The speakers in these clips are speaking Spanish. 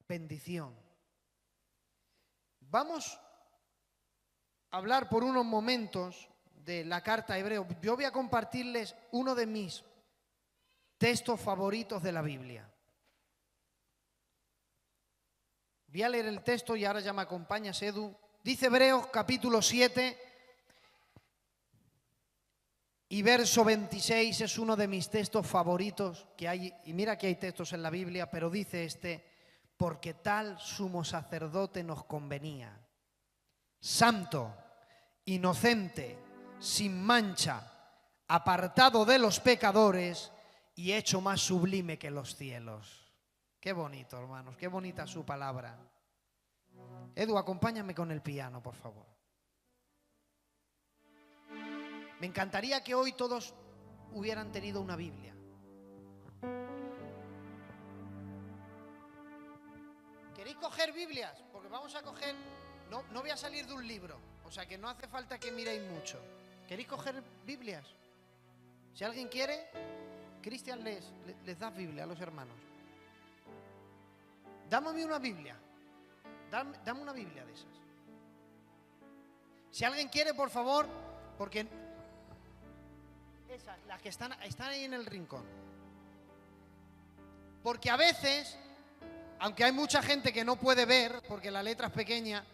bendición. Vamos a hablar por unos momentos de la carta a Hebreos. Yo voy a compartirles uno de mis textos favoritos de la Biblia. Voy a leer el texto y ahora ya me acompañas, Edu. Dice Hebreos capítulo 7 y verso 26, es uno de mis textos favoritos que hay. Y mira que hay textos en la Biblia, pero dice porque tal sumo sacerdote nos convenía, santo, inocente, sin mancha, apartado de los pecadores y hecho más sublime que los cielos. Qué bonito, hermanos, qué bonita su palabra. Edu, acompáñame con el piano, por favor. Me encantaría que hoy todos hubieran tenido una Biblia. ¿Queréis coger Biblias? Porque vamos a coger... No voy a salir de un libro, o sea que no hace falta que miréis mucho. ¿Queréis coger Biblias? Si alguien quiere, Cristian les das Biblia a los hermanos. Dame una Biblia. Dame una Biblia de esas. Si alguien quiere, por favor, porque esas, las que están ahí en el rincón. Porque a veces, aunque hay mucha gente que no puede ver, porque la letra es pequeña,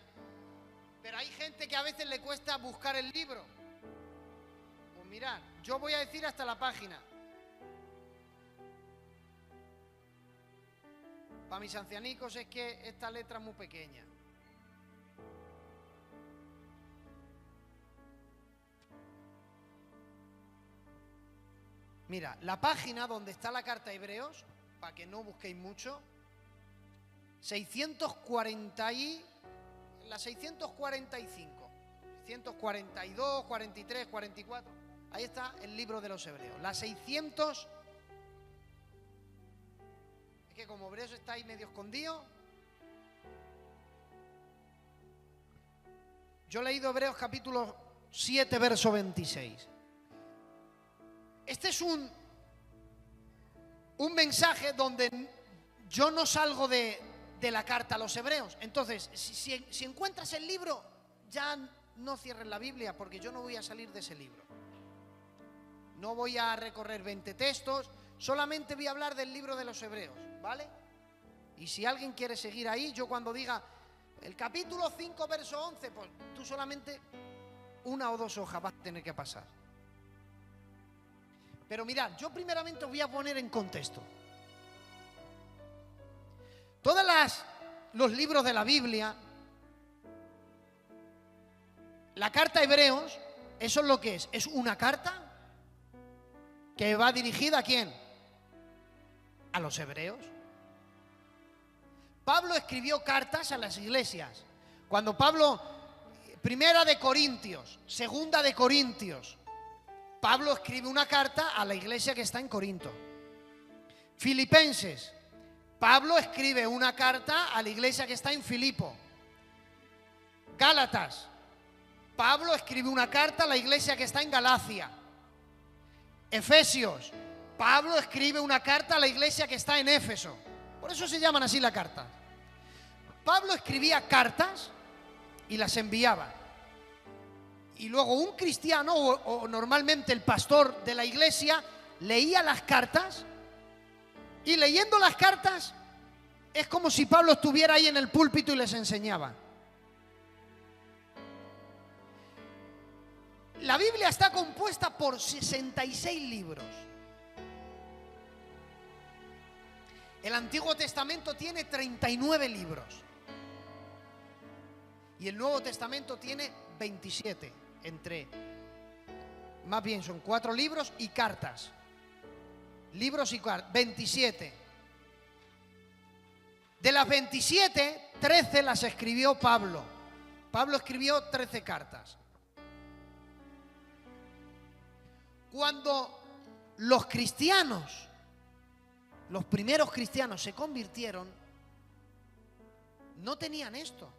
pero hay gente que a veces le cuesta buscar el libro. Pues mirad, yo voy a decir hasta la página. Para mis ancianicos es que esta letra es muy pequeña. Mira, la página donde está la carta a Hebreos, para que no busquéis mucho, 645, 642, 43, 44, ahí está el libro de los Hebreos. La 600... que como Hebreos está ahí medio escondido. Yo he leído Hebreos capítulo 7, verso 26. Este es un mensaje donde yo no salgo de la carta a los Hebreos. Entonces, si encuentras el libro, ya no cierres la Biblia, porque yo no voy a salir de ese libro. No voy a recorrer 20 textos, solamente voy a hablar del libro de los Hebreos, ¿vale? Y si alguien quiere seguir ahí, yo cuando diga el capítulo 5, verso 11, pues tú solamente una o dos hojas vas a tener que pasar. Pero mirad, yo primeramente os voy a poner en contexto. Todos los libros de la Biblia, la carta a Hebreos, eso es lo que es una carta que va dirigida ¿a quién? A los hebreos. Pablo escribió cartas a las iglesias. Cuando Pablo, primera de Corintios, segunda de Corintios, Pablo escribe una carta a la iglesia que está en Corinto. Filipenses, Pablo escribe una carta a la iglesia que está en Filipo. Gálatas, Pablo escribe una carta a la iglesia que está en Galacia. Efesios, Pablo escribe una carta a la iglesia que está en Éfeso. Por eso se llaman así las cartas. Pablo escribía cartas y las enviaba. Y luego un cristiano o normalmente el pastor de la iglesia leía las cartas, y leyendo las cartas es como si Pablo estuviera ahí en el púlpito y les enseñaba. La Biblia está compuesta por 66 libros. El Antiguo Testamento tiene 39 libros. Y el Nuevo Testamento tiene 27. Más bien son 4 libros y cartas. Libros y cartas, 27. De las 27, 13 las escribió Pablo. Pablo escribió 13 cartas. Cuando los cristianos, los primeros cristianos se convirtieron, no tenían esto.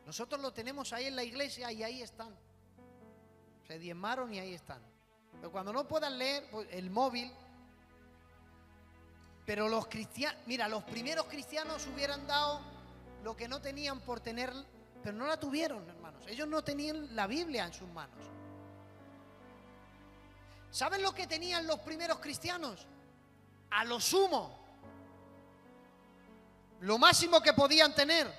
Nosotros lo tenemos ahí en la iglesia y ahí están. Se diezmaron y ahí están. Pero cuando no puedan leer, pues, el móvil. Pero los cristianos, mira, los primeros cristianos hubieran dado lo que no tenían por tener, pero no la tuvieron, hermanos. Ellos no tenían la Biblia en sus manos. ¿Saben lo que tenían los primeros cristianos? A lo sumo, lo máximo que podían tener,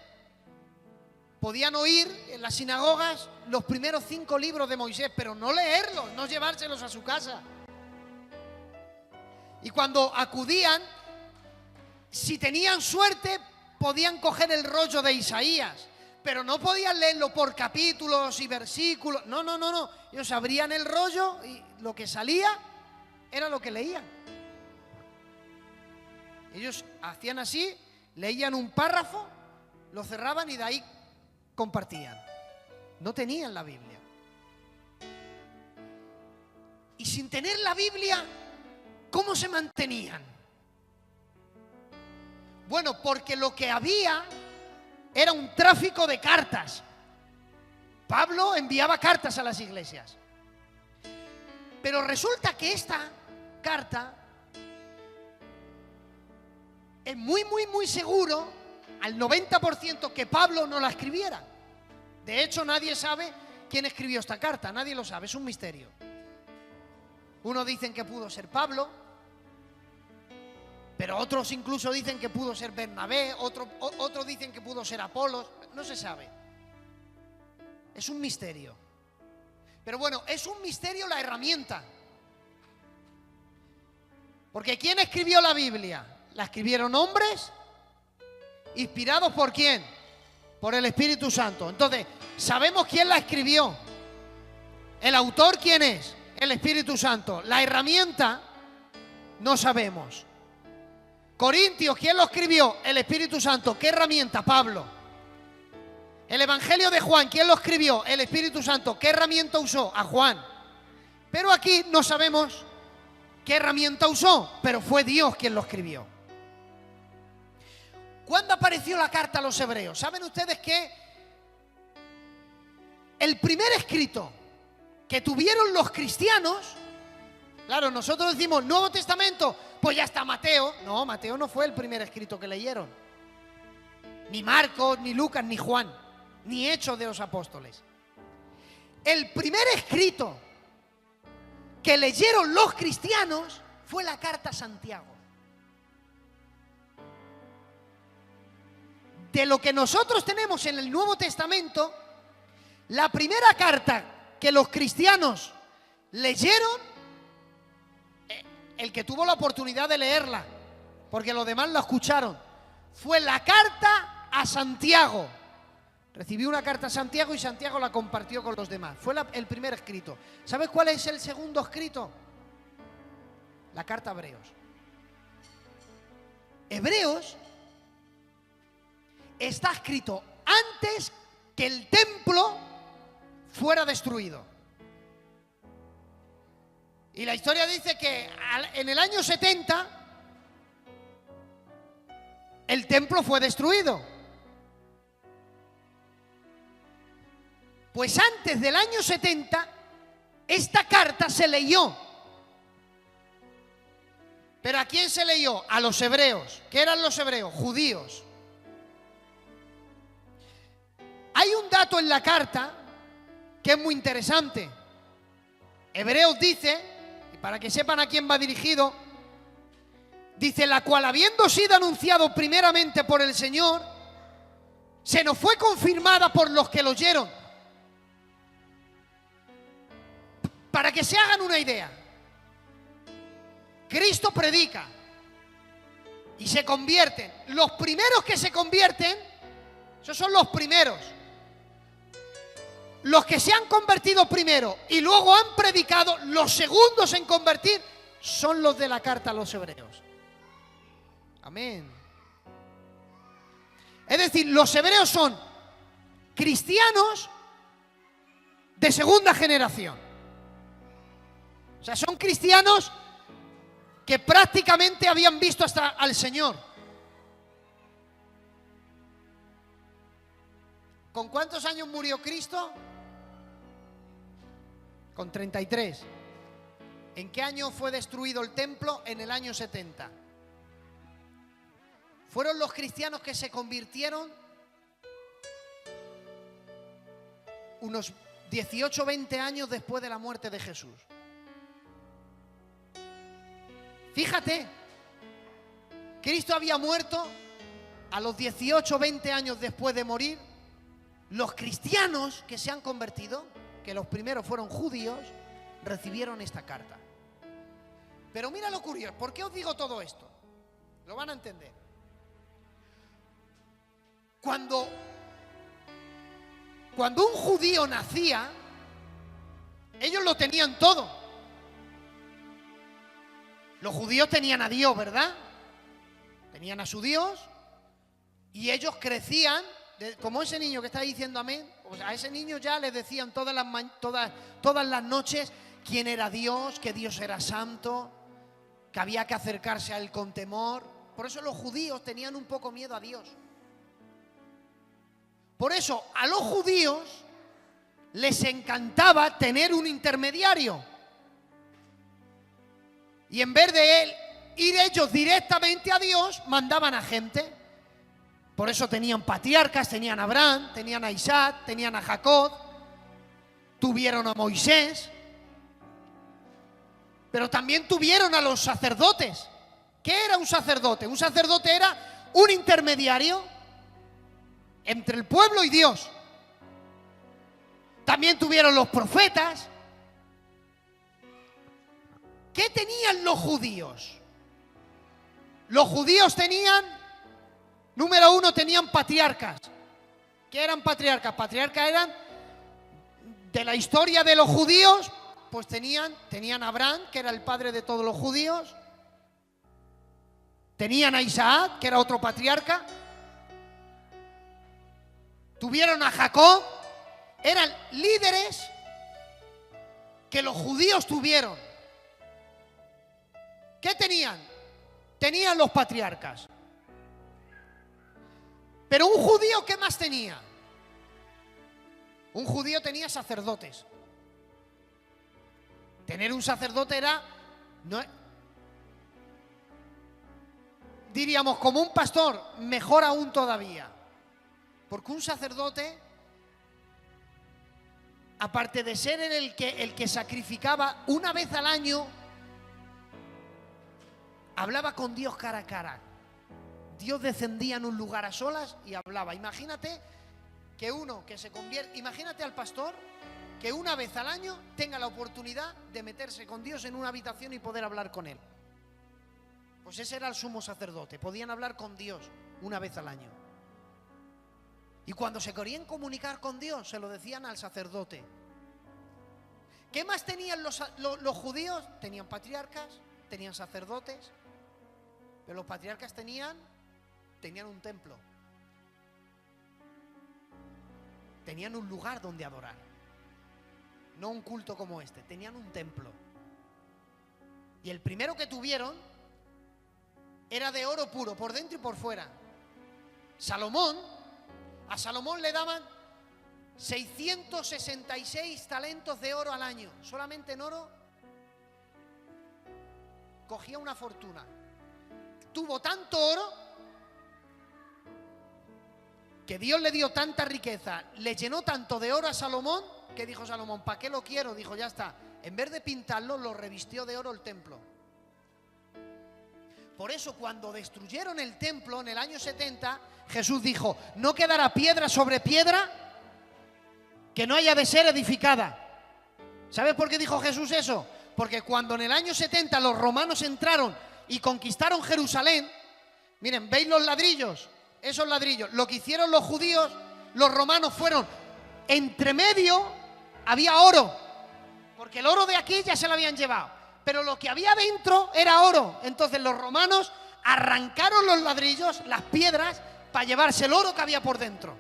podían oír en las sinagogas los primeros 5 libros de Moisés, pero no leerlos, no llevárselos a su casa. Y cuando acudían, si tenían suerte, podían coger el rollo de Isaías, pero no podían leerlo por capítulos y versículos. No. Ellos abrían el rollo y lo que salía era lo que leían. Ellos hacían así, leían un párrafo, lo cerraban y de ahí compartían. No tenían la Biblia. Y sin tener la Biblia, ¿cómo se mantenían? Bueno, porque lo que había era un tráfico de cartas. Pablo enviaba cartas a las iglesias. Pero resulta que esta carta es muy seguro, al 90%, que Pablo no la escribiera. De hecho, nadie sabe quién escribió esta carta, nadie lo sabe, es un misterio. Unos dicen que pudo ser Pablo, pero otros incluso dicen que pudo ser Bernabé, otros dicen que pudo ser Apolos, no se sabe. Es un misterio. Pero bueno, es un misterio la herramienta. Porque ¿quién escribió la Biblia? ¿La escribieron hombres? ¿Inspirados por quién? Por el Espíritu Santo. Entonces, sabemos quién la escribió. ¿El autor quién es? El Espíritu Santo. La herramienta no sabemos. Corintios, ¿quién lo escribió? El Espíritu Santo. ¿Qué herramienta? Pablo. El Evangelio de Juan, ¿quién lo escribió? El Espíritu Santo. ¿Qué herramienta usó? A Juan. Pero aquí no sabemos qué herramienta usó, pero fue Dios quien lo escribió. ¿Cuándo apareció la carta a los hebreos? ¿Saben ustedes que el primer escrito que tuvieron los cristianos, claro, nosotros decimos Nuevo Testamento, pues ya está Mateo. No, Mateo no fue el primer escrito que leyeron. Ni Marcos, ni Lucas, ni Juan, ni Hechos de los Apóstoles. El primer escrito que leyeron los cristianos fue la carta a Santiago. De lo que nosotros tenemos en el Nuevo Testamento, la primera carta que los cristianos leyeron, el que tuvo la oportunidad de leerla, porque los demás la escucharon, fue la carta a Santiago. Recibió una carta a Santiago y Santiago la compartió con los demás. Fue el primer escrito. ¿Sabes cuál es el segundo escrito? La carta a Hebreos. Hebreos está escrito antes que el templo fuera destruido. Y la historia dice que en el año 70 el templo fue destruido. Pues antes del año 70 esta carta se leyó. ¿Pero a quién se leyó? A los hebreos. ¿Qué eran los hebreos? Judíos. Hay un dato en la carta que es muy interesante. Hebreos dice, y para que sepan a quién va dirigido, dice: la cual, habiendo sido anunciado primeramente por el Señor, se nos fue confirmada por los que lo oyeron. Para que se hagan una idea, Cristo predica y se convierten. Los primeros que se convierten, esos son los primeros. Los que se han convertido primero y luego han predicado, los segundos en convertir, son los de la carta a los hebreos. Amén. Es decir, los hebreos son cristianos de segunda generación. O sea, son cristianos que prácticamente habían visto hasta al Señor. ¿Con cuántos años murió Cristo? Con 33. ¿En qué año fue destruido el templo? En el año 70. fueron los cristianos que se convirtieron unos 18 o 20 años después de la muerte de Jesús. Fíjate, Cristo había muerto a los 18 o 20 años después de morir. Los cristianos que se han convertido, que los primeros fueron judíos, recibieron esta carta. Pero mira lo curioso, ¿por qué os digo todo esto? Lo van a entender. Cuando un judío nacía, ellos lo tenían todo. Los judíos tenían a Dios, ¿verdad? Tenían a su Dios y ellos crecían, como ese niño que está diciendo amén. Pues a ese niño ya le decían todas las noches quién era Dios, que Dios era santo, que había que acercarse a Él con temor. Por eso los judíos tenían un poco miedo a Dios. Por eso a los judíos les encantaba tener un intermediario. Y en vez de ir ellos directamente a Dios, mandaban a gente. Por eso tenían patriarcas, tenían a Abraham, tenían a Isaac, tenían a Jacob, tuvieron a Moisés, pero también tuvieron a los sacerdotes. ¿Qué era un sacerdote? Un sacerdote era un intermediario entre el pueblo y Dios. También tuvieron los profetas. ¿Qué tenían los judíos? Los judíos tenían, número uno, tenían patriarcas. ¿Qué eran patriarcas? Patriarcas eran, de la historia de los judíos, pues tenían a Abraham, que era el padre de todos los judíos. Tenían a Isaac, que era otro patriarca. Tuvieron a Jacob. Eran líderes que los judíos tuvieron. ¿Qué tenían? Tenían los patriarcas. Pero un judío, ¿qué más tenía? Un judío tenía sacerdotes. Tener un sacerdote era, no, diríamos, como un pastor, mejor aún todavía. Porque un sacerdote, aparte de ser el que sacrificaba una vez al año, hablaba con Dios cara a cara. Dios descendía en un lugar a solas y hablaba. Imagínate que uno que se convierte, imagínate al pastor que una vez al año tenga la oportunidad de meterse con Dios en una habitación y poder hablar con Él. Pues ese era el sumo sacerdote. Podían hablar con Dios una vez al año. Y cuando se querían comunicar con Dios, se lo decían al sacerdote. ¿Qué más tenían los judíos? Tenían patriarcas, tenían sacerdotes, pero los patriarcas tenían un templo. Tenían un lugar donde adorar. No un culto como este, tenían un templo. Y el primero que tuvieron era de oro puro, por dentro y por fuera. A Salomón le daban 666 talentos de oro al año. Solamente en oro cogía una fortuna. Tuvo tanto oro que Dios le dio tanta riqueza, le llenó tanto de oro a Salomón, que dijo Salomón, ¿para qué lo quiero? Dijo, ya está. En vez de pintarlo, lo revistió de oro el templo. Por eso cuando destruyeron el templo en el año 70, Jesús dijo, no quedará piedra sobre piedra que no haya de ser edificada. ¿Sabes por qué dijo Jesús eso? Porque cuando en el año 70 los romanos entraron y conquistaron Jerusalén, miren, ¿veis los ladrillos? Esos ladrillos, lo que hicieron los judíos, los romanos fueron, entre medio había oro, porque el oro de aquí ya se lo habían llevado, pero lo que había dentro era oro. Entonces los romanos arrancaron los ladrillos, las piedras, para llevarse el oro que había por dentro.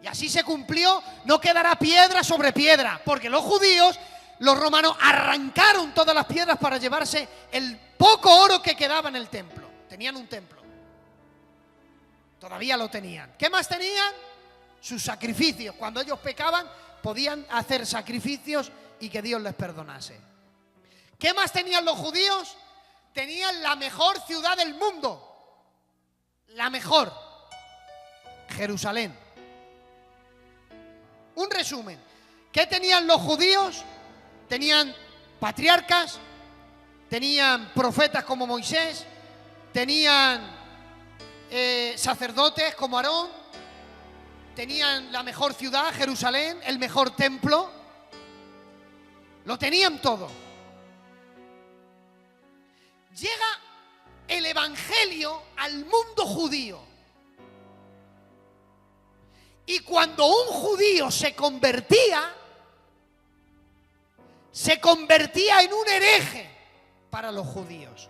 Y así se cumplió, no quedará piedra sobre piedra, porque los judíos, los romanos arrancaron todas las piedras para llevarse el poco oro que quedaba en el templo. Tenían un templo. Todavía lo tenían. ¿Qué más tenían? Sus sacrificios. Cuando ellos pecaban, podían hacer sacrificios y que Dios les perdonase. ¿Qué más tenían los judíos? Tenían la mejor ciudad del mundo. la mejor, Jerusalén. Un resumen. ¿Qué tenían los judíos? Tenían patriarcas, tenían profetas como Moisés, tenían sacerdotes como Aarón, tenían la mejor ciudad, Jerusalén, el mejor templo. Lo tenían todo. Llega el evangelio al mundo judío. Y cuando un judío se convertía en un hereje para los judíos.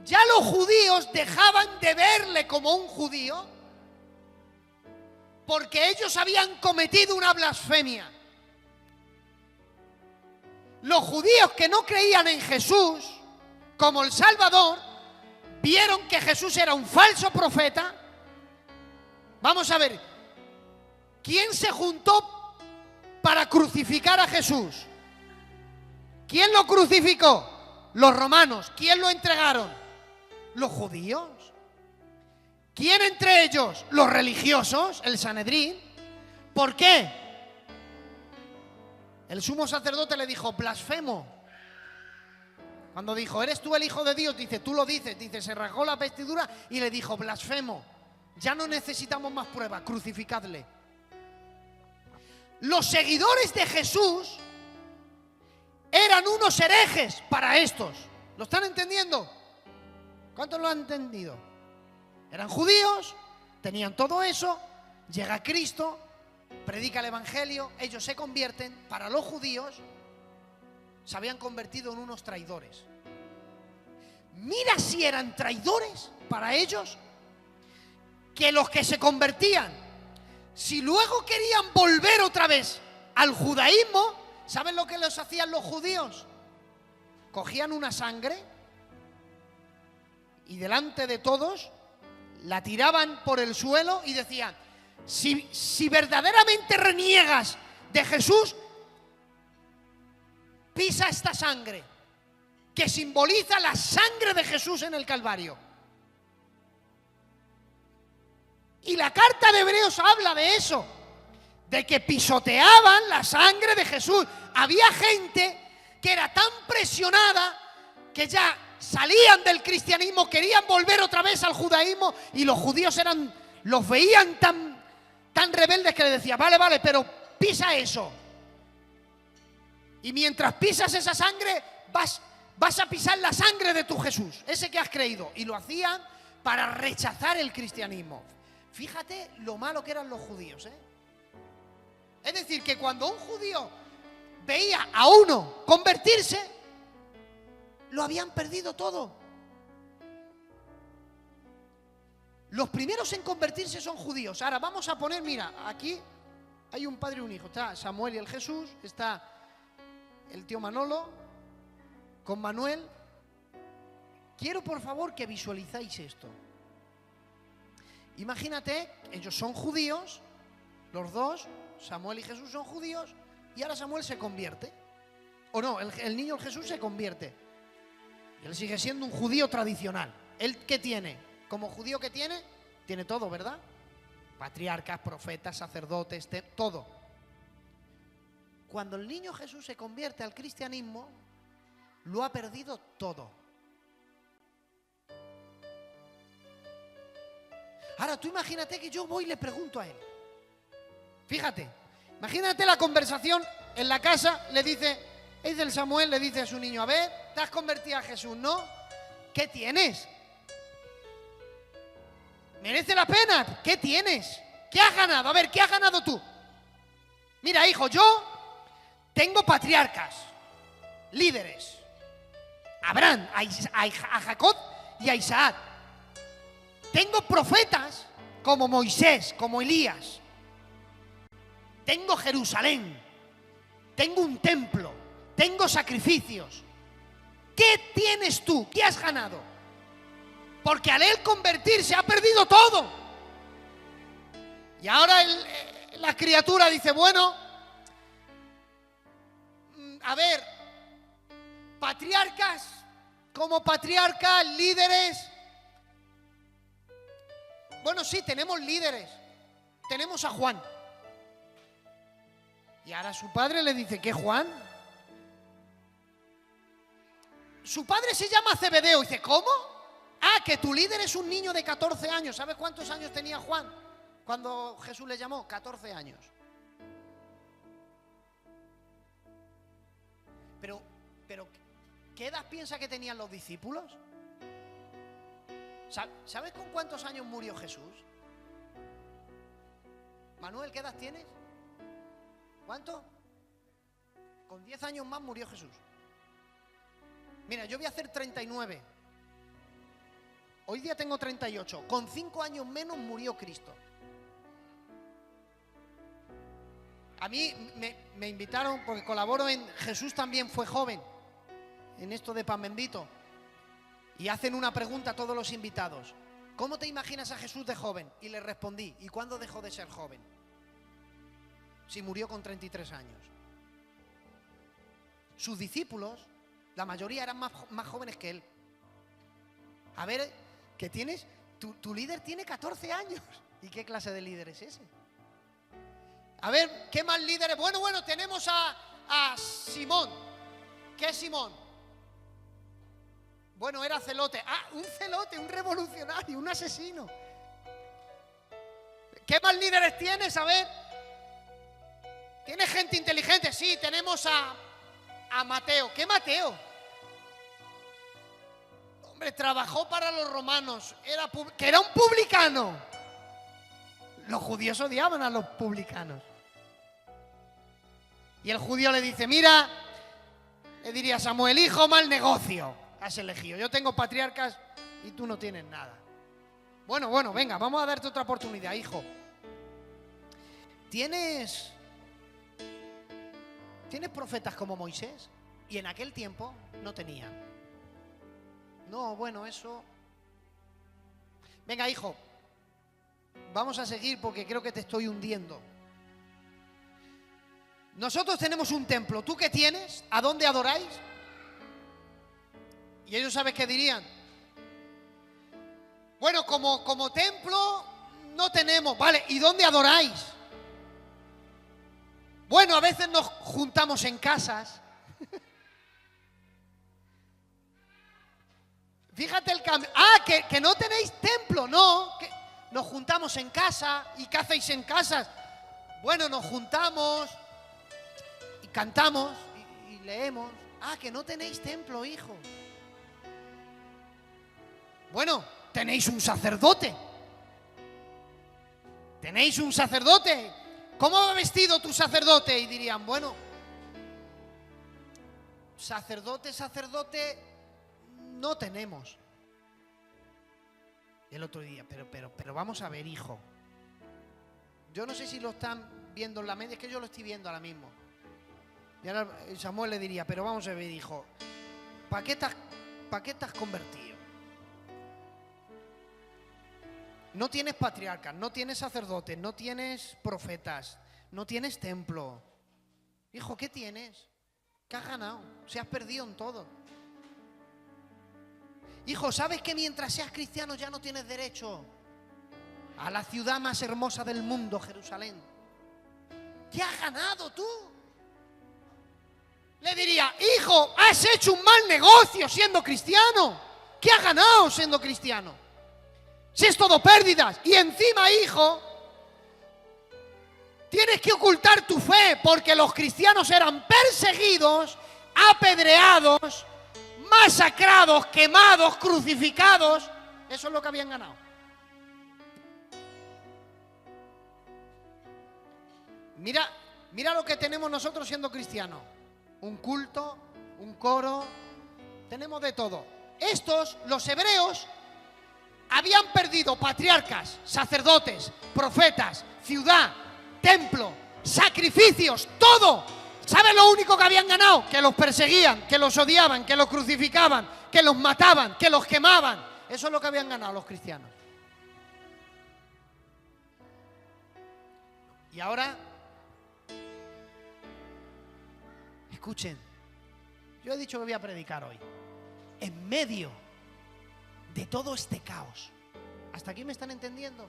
Ya los judíos dejaban de verle como un judío porque ellos habían cometido una blasfemia. Los judíos que no creían en Jesús como el Salvador, vieron que Jesús era un falso profeta. Vamos a ver, ¿quién se juntó para crucificar a Jesús? ¿Quién lo crucificó? Los romanos. ¿Quién lo entregaron? Los judíos. ¿Quién entre ellos? Los religiosos, el Sanedrín. ¿Por qué? El sumo sacerdote le dijo, blasfemo. Cuando dijo, ¿eres tú el Hijo de Dios? Dice, tú lo dices. Dice, se rasgó la vestidura y le dijo, blasfemo. Ya no necesitamos más pruebas, crucificadle. Los seguidores de Jesús eran unos herejes para estos. ¿Lo están entendiendo? ¿Cuántos lo han entendido? Eran judíos, tenían todo eso, llega Cristo, predica el evangelio, ellos se convierten. Para los judíos se habían convertido en unos traidores. Mira si eran traidores para ellos, que los que se convertían, si luego querían volver otra vez al judaísmo, ¿saben lo que les hacían los judíos? Cogían una sangre y delante de todos la tiraban por el suelo y decían, si verdaderamente reniegas de Jesús, pisa esta sangre, que simboliza la sangre de Jesús en el Calvario. Y la carta de Hebreos habla de eso, de que pisoteaban la sangre de Jesús. Había gente que era tan presionada que ya salían del cristianismo, querían volver otra vez al judaísmo, y los judíos los veían tan rebeldes que le decían, vale, pero pisa eso. Y mientras pisas esa sangre, vas a pisar la sangre de tu Jesús, ese que has creído. Y lo hacían para rechazar el cristianismo. Fíjate lo malo que eran los judíos, ¿eh? Es decir, que cuando un judío veía a uno convertirse, lo habían perdido todo. Los primeros en convertirse son judíos. Ahora vamos a poner, mira, aquí hay un padre y un hijo. Está Samuel y el Jesús, está el tío Manolo con Manuel. Quiero por favor que visualizáis esto. Imagínate, ellos son judíos, los dos, Samuel y Jesús son judíos, y ahora Samuel se convierte. O no, el niño Jesús se convierte. Y él sigue siendo un judío tradicional. ¿Él qué tiene? Como judío que tiene todo, ¿verdad? Patriarcas, profetas, sacerdotes, todo. Cuando el niño Jesús se convierte al cristianismo, lo ha perdido todo. Ahora tú imagínate que yo voy y le pregunto a él. Fíjate, imagínate la conversación en la casa, le dice el Samuel, le dice a su niño, a ver, te has convertido a Jesús, ¿no? ¿Qué tienes? ¿Merece la pena? ¿Qué tienes? ¿Qué has ganado? A ver, ¿qué has ganado tú? Mira, hijo, yo tengo patriarcas, líderes. A Abraham, a Jacob y a Isaac. Tengo profetas como Moisés, como Elías. Tengo Jerusalén. Tengo un templo. Tengo sacrificios. ¿Qué tienes tú? ¿Qué has ganado? Porque al él convertirse ha perdido todo. Y ahora la criatura dice, bueno, a ver, patriarcas, como patriarcas, líderes, Bueno, sí, tenemos líderes. Tenemos a Juan. Y ahora su padre le dice, ¿qué Juan? Su padre se llama Zebedeo. Y dice, ¿cómo? Ah, que tu líder es un niño de 14 años. ¿Sabes cuántos años tenía Juan cuando Jesús le llamó? 14 años. Pero, ¿qué edad piensa que tenían los discípulos? ¿Sabes con cuántos años murió Jesús? Manuel, ¿qué edad tienes? ¿Cuánto? Con 10 años más murió Jesús. Mira, yo voy a hacer 39. Hoy día tengo 38. Con 5 años menos murió Cristo. A mí me invitaron porque colaboro en Jesús también fue joven, en esto de Pan Bendito. Y hacen una pregunta a todos los invitados. ¿Cómo te imaginas a Jesús de joven? Y le respondí, ¿y cuándo dejó de ser joven? Si murió con 33 años. Sus discípulos, la mayoría eran más jóvenes que él. A ver, ¿qué tienes? Tu líder tiene 14 años. ¿Y qué clase de líder es ese? A ver, ¿qué más líderes? Bueno, tenemos a Simón. ¿Qué es Simón? Bueno, era celote. Ah, un celote, un revolucionario, un asesino. ¿Qué más líderes tienes? A ver. ¿Tienes gente inteligente? Sí, tenemos a Mateo. ¿Qué Mateo? Hombre, trabajó para los romanos. Que era un publicano. Los judíos odiaban a los publicanos. Y el judío le dice, mira, le diría Samuel, hijo, mal negocio has elegido. Yo tengo patriarcas y tú no tienes nada. Bueno, venga, vamos a darte otra oportunidad, hijo. ¿Tienes profetas como Moisés? Y en aquel tiempo no tenía. No, bueno, eso... Venga, hijo, vamos a seguir porque creo que te estoy hundiendo. Nosotros tenemos un templo. ¿Tú qué tienes? ¿A dónde adoráis? Y ellos, ¿sabes qué dirían? Bueno, como templo no tenemos. Vale, ¿y dónde adoráis? Bueno, a veces nos juntamos en casas. Fíjate el cambio. Ah, que no tenéis templo. No, que nos juntamos en casa. ¿Y qué hacéis en casas? Bueno, nos juntamos y cantamos y leemos. Ah, que no tenéis templo, hijo. Bueno, tenéis un sacerdote. Tenéis un sacerdote. ¿Cómo va vestido tu sacerdote? Y dirían, bueno, sacerdote, no tenemos. Y el otro día, pero vamos a ver, hijo. Yo no sé si lo están viendo en la media, es que yo lo estoy viendo ahora mismo. Y ahora Samuel le diría, pero vamos a ver, hijo, ¿para qué te has convertido? No tienes patriarcas, no tienes sacerdotes, no tienes profetas, no tienes templo. Hijo, ¿qué tienes? ¿Qué has ganado? Se has perdido en todo. Hijo, ¿sabes que mientras seas cristiano ya no tienes derecho a la ciudad más hermosa del mundo, Jerusalén? ¿Qué has ganado tú? Le diría, hijo, has hecho un mal negocio siendo cristiano. ¿Qué has ganado siendo cristiano? Si es todo pérdidas. Y encima, hijo, tienes que ocultar tu fe porque los cristianos eran perseguidos, apedreados, masacrados, quemados, crucificados. Eso es lo que habían ganado. Mira lo que tenemos nosotros siendo cristianos. Un culto, un coro, tenemos de todo. Estos, los hebreos, habían perdido patriarcas, sacerdotes, profetas, ciudad, templo, sacrificios, todo. ¿Saben lo único que habían ganado? Que los perseguían, que los odiaban, que los crucificaban, que los mataban, que los quemaban. Eso es lo que habían ganado los cristianos. Y ahora, escuchen, yo he dicho que voy a predicar hoy. En medio de todo este caos, ¿Hasta aquí me están entendiendo?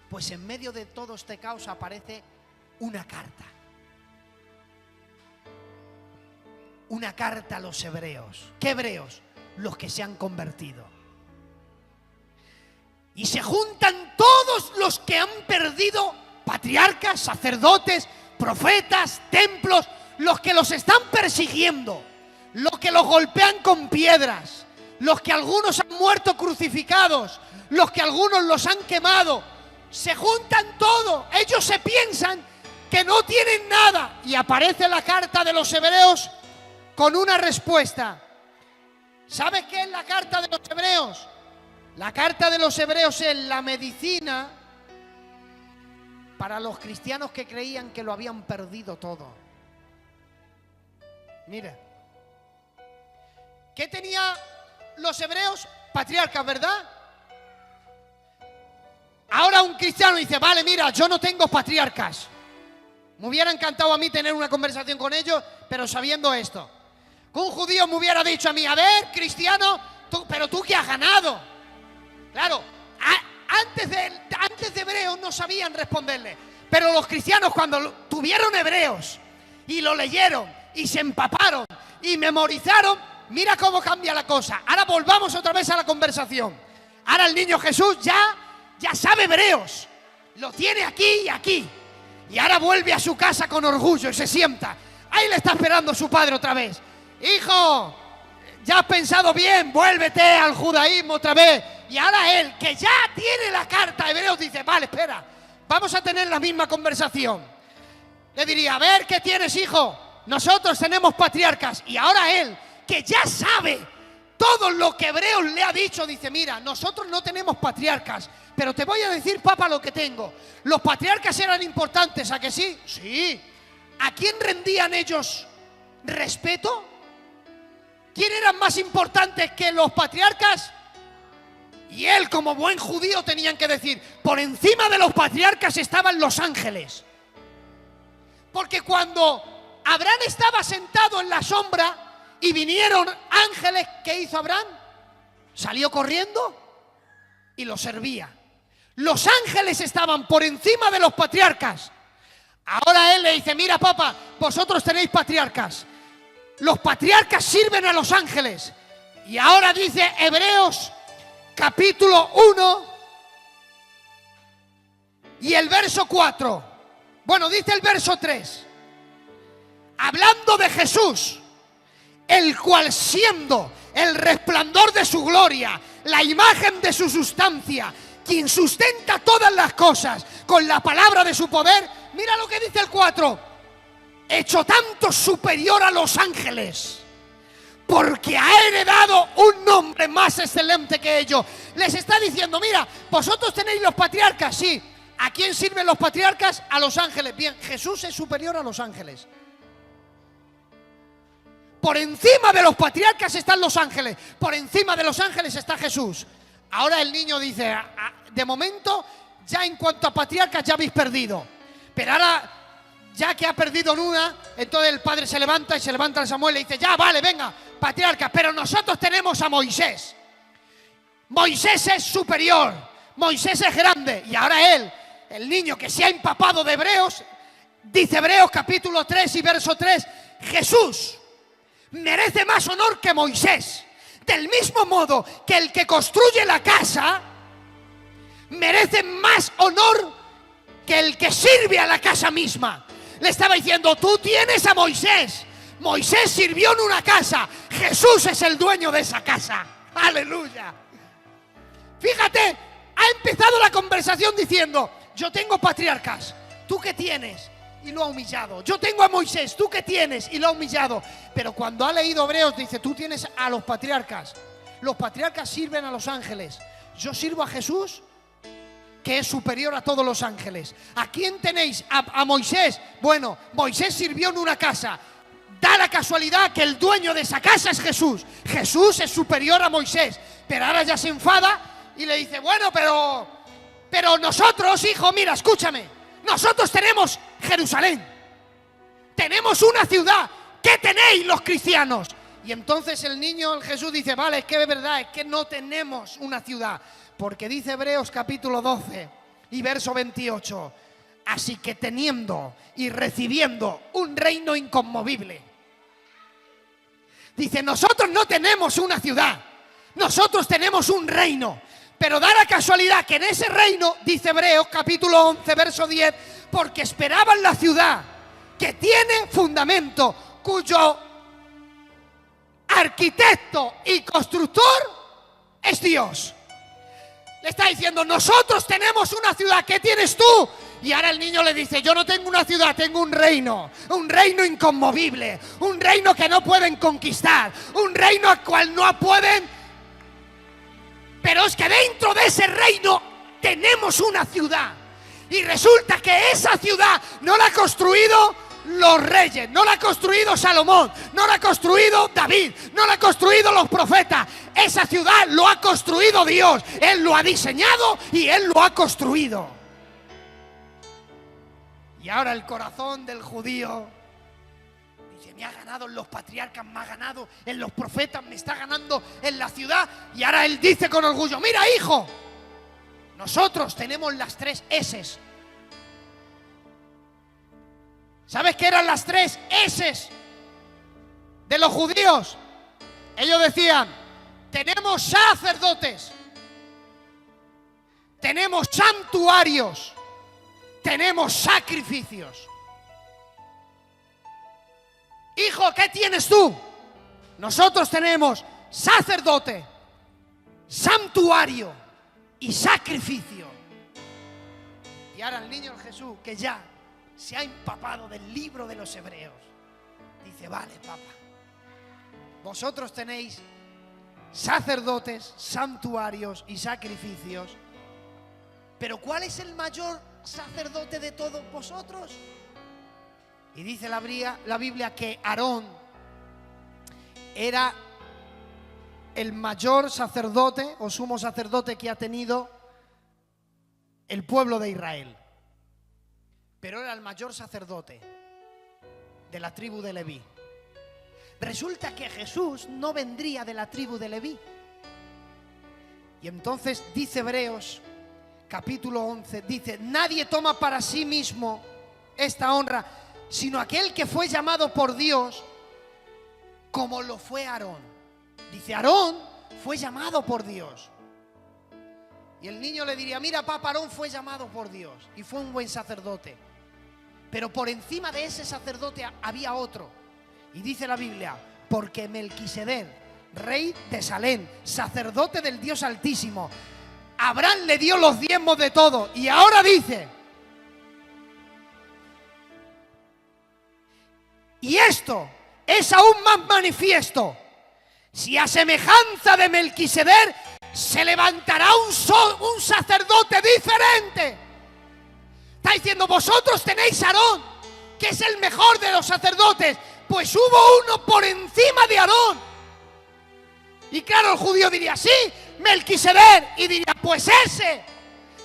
Pues en medio de todo este caos aparece una carta. Una carta a los hebreos. ¿Qué hebreos? Los que se han convertido. Y se juntan todos los que han perdido patriarcas, sacerdotes, profetas, templos, los que los están persiguiendo, los que los golpean con piedras, los que algunos han muerto crucificados, los que algunos los han quemado. Se juntan todos, ellos se piensan que no tienen nada. Y aparece la carta de los hebreos con una respuesta. ¿Sabes qué es la carta de los hebreos? La carta de los hebreos es la medicina para los cristianos que creían que lo habían perdido todo. Mira, ¿qué tenían los hebreos? Patriarcas, ¿verdad? Ahora un cristiano dice, vale, mira, yo no tengo patriarcas. Me hubiera encantado a mí tener una conversación con ellos, pero sabiendo esto. Que un judío me hubiera dicho a mí, a ver, cristiano, pero tú ¿qué has ganado? Claro, antes de hebreos no sabían responderle. Pero los cristianos cuando tuvieron hebreos y lo leyeron y se empaparon y memorizaron, mira cómo cambia la cosa. Ahora volvamos otra vez a la conversación. Ahora el niño Jesús ya sabe hebreos. Lo tiene aquí y aquí. Y ahora vuelve a su casa con orgullo y se sienta. Ahí le está esperando su padre otra vez. Hijo, ya has pensado bien, vuélvete al judaísmo otra vez. Y ahora él, que ya tiene la carta de hebreos, dice, vale, espera, vamos a tener la misma conversación. Le diría, a ver, ¿qué tienes, hijo? Nosotros tenemos patriarcas. Y ahora él, que ya sabe todo lo que Hebreos le ha dicho, dice, mira, nosotros no tenemos patriarcas, pero te voy a decir, papá, lo que tengo. Los patriarcas eran importantes, ¿a que sí? Sí. ¿A quién rendían ellos respeto? ¿Quién eran más importantes que los patriarcas? Y él, como buen judío, tenían que decir, por encima de los patriarcas estaban los ángeles. Porque cuando Abraham estaba sentado en la sombra y vinieron ángeles, ¿qué hizo Abraham? Salió corriendo y los servía. Los ángeles estaban por encima de los patriarcas. Ahora él le dice, mira, papá, vosotros tenéis patriarcas. Los patriarcas sirven a los ángeles. Y ahora dice Hebreos capítulo 1 y el verso 4. Bueno, dice el verso 3. Hablando de Jesús, el cual siendo el resplandor de su gloria, la imagen de su sustancia, quien sustenta todas las cosas con la palabra de su poder, mira lo que dice el 4, hecho tanto superior a los ángeles, porque ha heredado un nombre más excelente que ellos. Les está diciendo, mira, vosotros tenéis los patriarcas, sí. ¿A quién sirven los patriarcas? A los ángeles. Bien, Jesús es superior a los ángeles. Por encima de los patriarcas están los ángeles. Por encima de los ángeles está Jesús. Ahora el niño dice, de momento, ya en cuanto a patriarcas ya habéis perdido. Pero ahora, ya que ha perdido en una, entonces el padre se levanta y se levanta Samuel y le dice, ya, vale, venga, patriarca, pero nosotros tenemos a Moisés. Moisés es superior, Moisés es grande. Y ahora él, el niño que se ha empapado de Hebreos, dice Hebreos capítulo 3 y verso 3, Jesús merece más honor que Moisés. Del mismo modo que el que construye la casa merece más honor que el que sirve a la casa misma. Le estaba diciendo, tú tienes a Moisés. Moisés sirvió en una casa. Jesús es el dueño de esa casa. Aleluya. Fíjate, ha empezado la conversación diciendo, yo tengo patriarcas. ¿Tú qué tienes? Y lo ha humillado. Yo tengo a Moisés. ¿Tú qué tienes? Y lo ha humillado. Pero cuando ha leído Hebreos dice, tú tienes a los patriarcas. Los patriarcas sirven a los ángeles. Yo sirvo a Jesús, que es superior a todos los ángeles. ¿A quién tenéis? A Moisés. Bueno, Moisés sirvió en una casa. Da la casualidad que el dueño de esa casa es Jesús. Jesús es superior a Moisés. Pero ahora ya se enfada y le dice, bueno, pero nosotros, hijo, mira, escúchame. Nosotros tenemos Jerusalén. Tenemos una ciudad. ¿Qué tenéis los cristianos? Y entonces el niño, el Jesús, dice, vale, es que es verdad, es que no tenemos una ciudad. porque dice Hebreos capítulo 12 y verso 28, así que teniendo y recibiendo un reino inconmovible. Dice, nosotros no tenemos una ciudad, nosotros tenemos un reino. Pero da la casualidad que en ese reino, dice Hebreos capítulo 11, verso 10, porque esperaban la ciudad que tiene fundamento, cuyo arquitecto y constructor es Dios. Le está diciendo, nosotros tenemos una ciudad, ¿qué tienes tú? Y ahora el niño le dice, yo no tengo una ciudad, tengo un reino inconmovible, un reino que no pueden conquistar, un reino al cual no pueden. Pero es que dentro de ese reino tenemos una ciudad. Y resulta que esa ciudad no la ha construido los reyes, no la ha construido Salomón, no la ha construido David, no la ha construido los profetas. Esa ciudad lo ha construido Dios. Él lo ha diseñado y Él lo ha construido. Y ahora el corazón del judío dice, me ha ganado en los patriarcas, me ha ganado en los profetas, me está ganando en la ciudad. Y ahora él dice con orgullo, mira hijo, nosotros tenemos las 3 S's. ¿Sabes qué eran las 3 S's de los judíos? Ellos decían, tenemos sacerdotes, tenemos santuarios, tenemos sacrificios. Hijo, ¿qué tienes tú? Nosotros tenemos sacerdote, santuario y sacrificio. Y ahora el niño Jesús, que ya se ha empapado del libro de los Hebreos, dice, vale, papá, vosotros tenéis sacerdotes, santuarios y sacrificios, pero ¿cuál es el mayor sacerdote de todos vosotros? Y dice la Biblia que Aarón era el mayor sacerdote o sumo sacerdote que ha tenido el pueblo de Israel. Pero era el mayor sacerdote de la tribu de Leví. Resulta que Jesús no vendría de la tribu de Leví. Y entonces dice Hebreos capítulo 11, dice, nadie toma para sí mismo esta honra, sino aquel que fue llamado por Dios, como lo fue Aarón. Dice, Aarón fue llamado por Dios. Y el niño le diría, mira papá, Aarón fue llamado por Dios y fue un buen sacerdote. Pero por encima de ese sacerdote había otro. Y dice la Biblia, porque Melquisedec, rey de Salem, sacerdote del Dios Altísimo, Abraham le dio los diezmos de todo. Y ahora dice, y esto es aún más manifiesto, si a semejanza de Melquisedec se levantará un sacerdote diferente. Está diciendo, vosotros tenéis a Aarón, que es el mejor de los sacerdotes, pues hubo uno por encima de Aarón. Y claro, el judío diría, sí, Melquisedec, y diría, pues ese,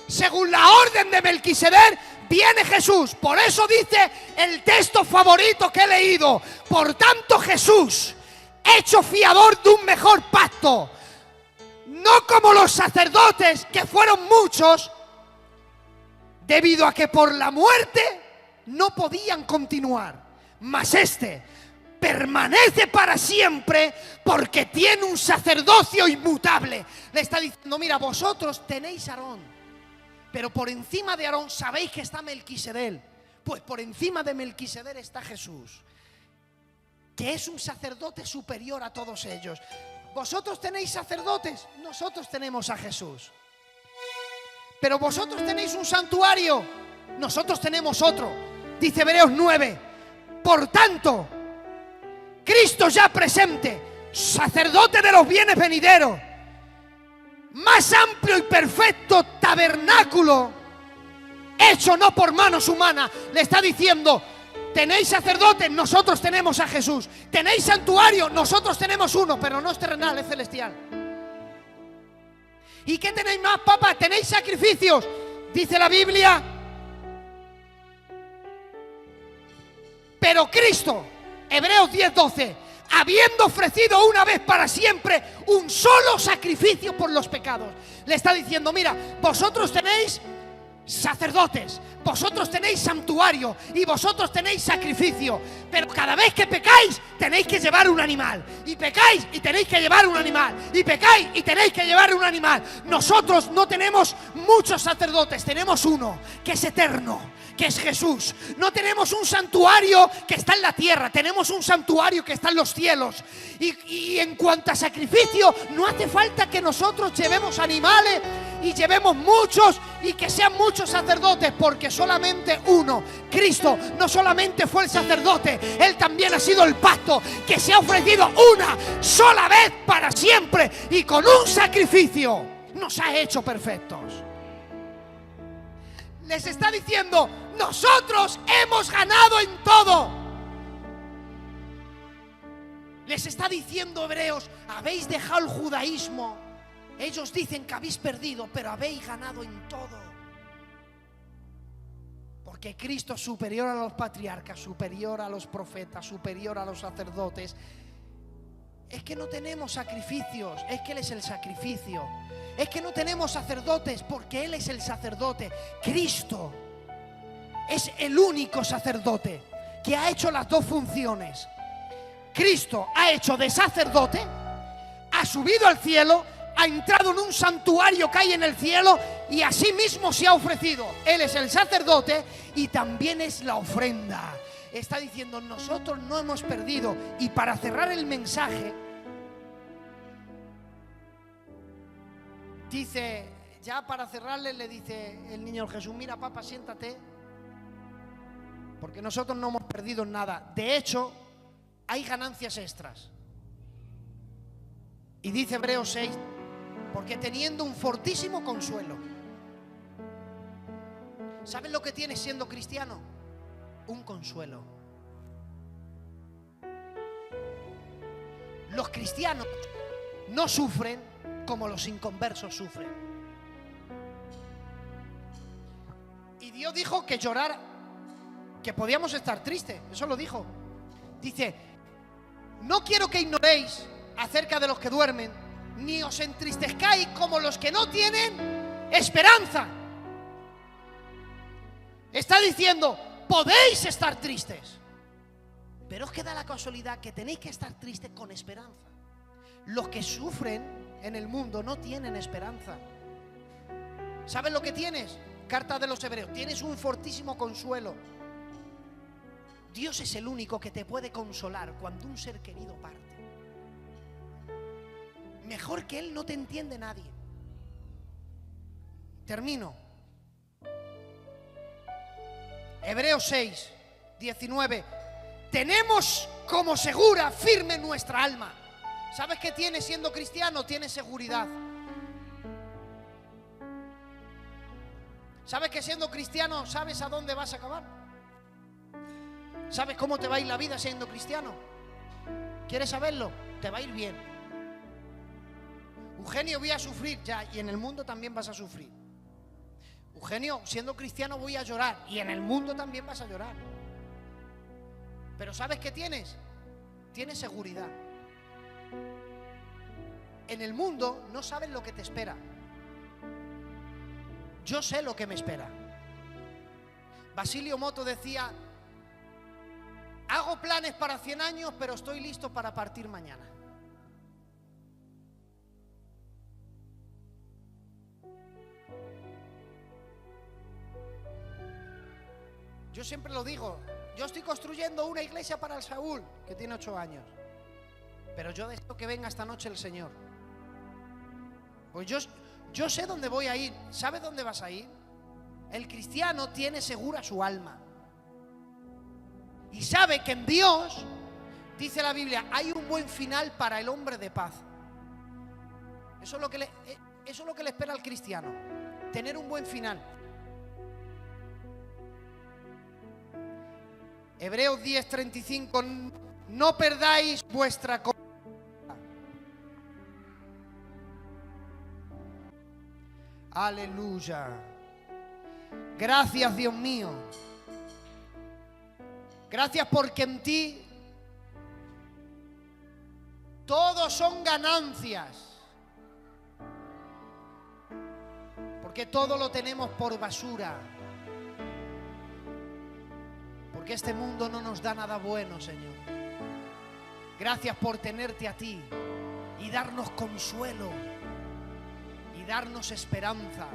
según la orden de Melquisedec, viene Jesús. Por eso dice el texto favorito que he leído, por tanto Jesús, hecho fiador de un mejor pacto, no como los sacerdotes, que fueron muchos, debido a que por la muerte no podían continuar, mas este permanece para siempre porque tiene un sacerdocio inmutable. Le está diciendo, mira, vosotros tenéis a Aarón, pero por encima de Aarón sabéis que está Melquisedec. Pues por encima de Melquisedec está Jesús, que es un sacerdote superior a todos ellos. Vosotros tenéis sacerdotes, nosotros tenemos a Jesús. Pero vosotros tenéis un santuario, nosotros tenemos otro. Dice Hebreos 9, por tanto, Cristo ya presente, sacerdote de los bienes venideros, más amplio y perfecto tabernáculo, hecho no por manos humanas. Le está diciendo, tenéis sacerdotes, nosotros tenemos a Jesús. Tenéis santuario, nosotros tenemos uno, pero no es terrenal, es celestial. ¿Y qué tenéis más, papá? Tenéis sacrificios. Dice la Biblia, pero Cristo, Hebreos 10:12, habiendo ofrecido una vez para siempre un solo sacrificio por los pecados. Le está diciendo, mira, vosotros tenéis sacerdotes, vosotros tenéis santuario y vosotros tenéis sacrificio, pero cada vez que pecáis tenéis que llevar un animal, y pecáis y tenéis que llevar un animal, y pecáis y tenéis que llevar un animal. Nosotros no tenemos muchos sacerdotes, tenemos uno que es eterno, que es Jesús. No tenemos un santuario que está en la tierra, tenemos un santuario que está en los cielos. Y en cuanto a sacrificio, no hace falta que nosotros llevemos animales y llevemos muchos y que sean muchos sacerdotes, porque solamente uno, Cristo, no solamente fue el sacerdote, Él también ha sido el pacto que se ha ofrecido una sola vez para siempre, y con un sacrificio nos ha hecho perfectos. Les está diciendo, nosotros hemos ganado en todo. Les está diciendo, hebreos, habéis dejado el judaísmo. Ellos dicen que habéis perdido, pero habéis ganado en todo. Porque Cristo es superior a los patriarcas, superior a los profetas, superior a los sacerdotes. Es que no tenemos sacrificios, es que Él es el sacrificio. Es que no tenemos sacerdotes porque Él es el sacerdote. Cristo es el único sacerdote que ha hecho las dos funciones. Cristo ha hecho de sacerdote, ha subido al cielo, ha entrado en un santuario que hay en el cielo y así mismo se ha ofrecido. Él es el sacerdote y también es la ofrenda. Está diciendo, nosotros no hemos perdido. Y para cerrar el mensaje, dice, ya para cerrarle, le dice el niño Jesús, mira papá, siéntate, porque nosotros no hemos perdido nada. De hecho, hay ganancias extras. Y dice Hebreos 6, porque teniendo un fortísimo consuelo. ¿Sabes lo que tienes siendo cristiano? Un consuelo. Los cristianos no sufren como los inconversos sufren. Y Dios dijo que llorar, que podíamos estar tristes, eso lo dijo. Dice, no quiero que ignoréis acerca de los que duermen, ni os entristezcáis como los que no tienen esperanza. Está diciendo, podéis estar tristes, pero os queda la casualidad que tenéis que estar tristes con esperanza. Los que sufren en el mundo no tienen esperanza. ¿Sabes lo que tienes? Carta de los Hebreos, tienes un fortísimo consuelo. Dios es el único que te puede consolar cuando un ser querido parte. Mejor que Él no te entiende nadie. Termino. Hebreos 6, 19. Tenemos como segura, firme nuestra alma. ¿Sabes qué tienes siendo cristiano? Tienes seguridad. ¿Sabes que siendo cristiano sabes a dónde vas a acabar? ¿Sabes cómo te va a ir la vida siendo cristiano? ¿Quieres saberlo? Te va a ir bien. Eugenio, voy a sufrir ya, y en el mundo también vas a sufrir. Eugenio, siendo cristiano voy a llorar, y en el mundo también vas a llorar. Pero ¿sabes qué tienes? Tienes seguridad. En el mundo no sabes lo que te espera. Yo sé lo que me espera. Basilio Moto decía, hago planes para 100 años, pero estoy listo para partir mañana. Yo siempre lo digo, yo estoy construyendo una iglesia para el Saúl, que tiene 8 años. Pero yo deseo que venga esta noche el Señor. Pues yo sé dónde voy a ir. ¿Sabes dónde vas a ir? El cristiano tiene segura su alma. Y sabe que en Dios, dice la Biblia, hay un buen final para el hombre de paz. Eso es lo que le espera al cristiano. Tener un buen final. Hebreos 10:35, no perdáis vuestra confianza. Aleluya. Gracias, Dios mío. Gracias porque en ti Todo son ganancias. Porque todo lo tenemos por basura. Porque este mundo no nos da nada bueno, Señor. Gracias por tenerte a ti y darnos consuelo y darnos esperanza.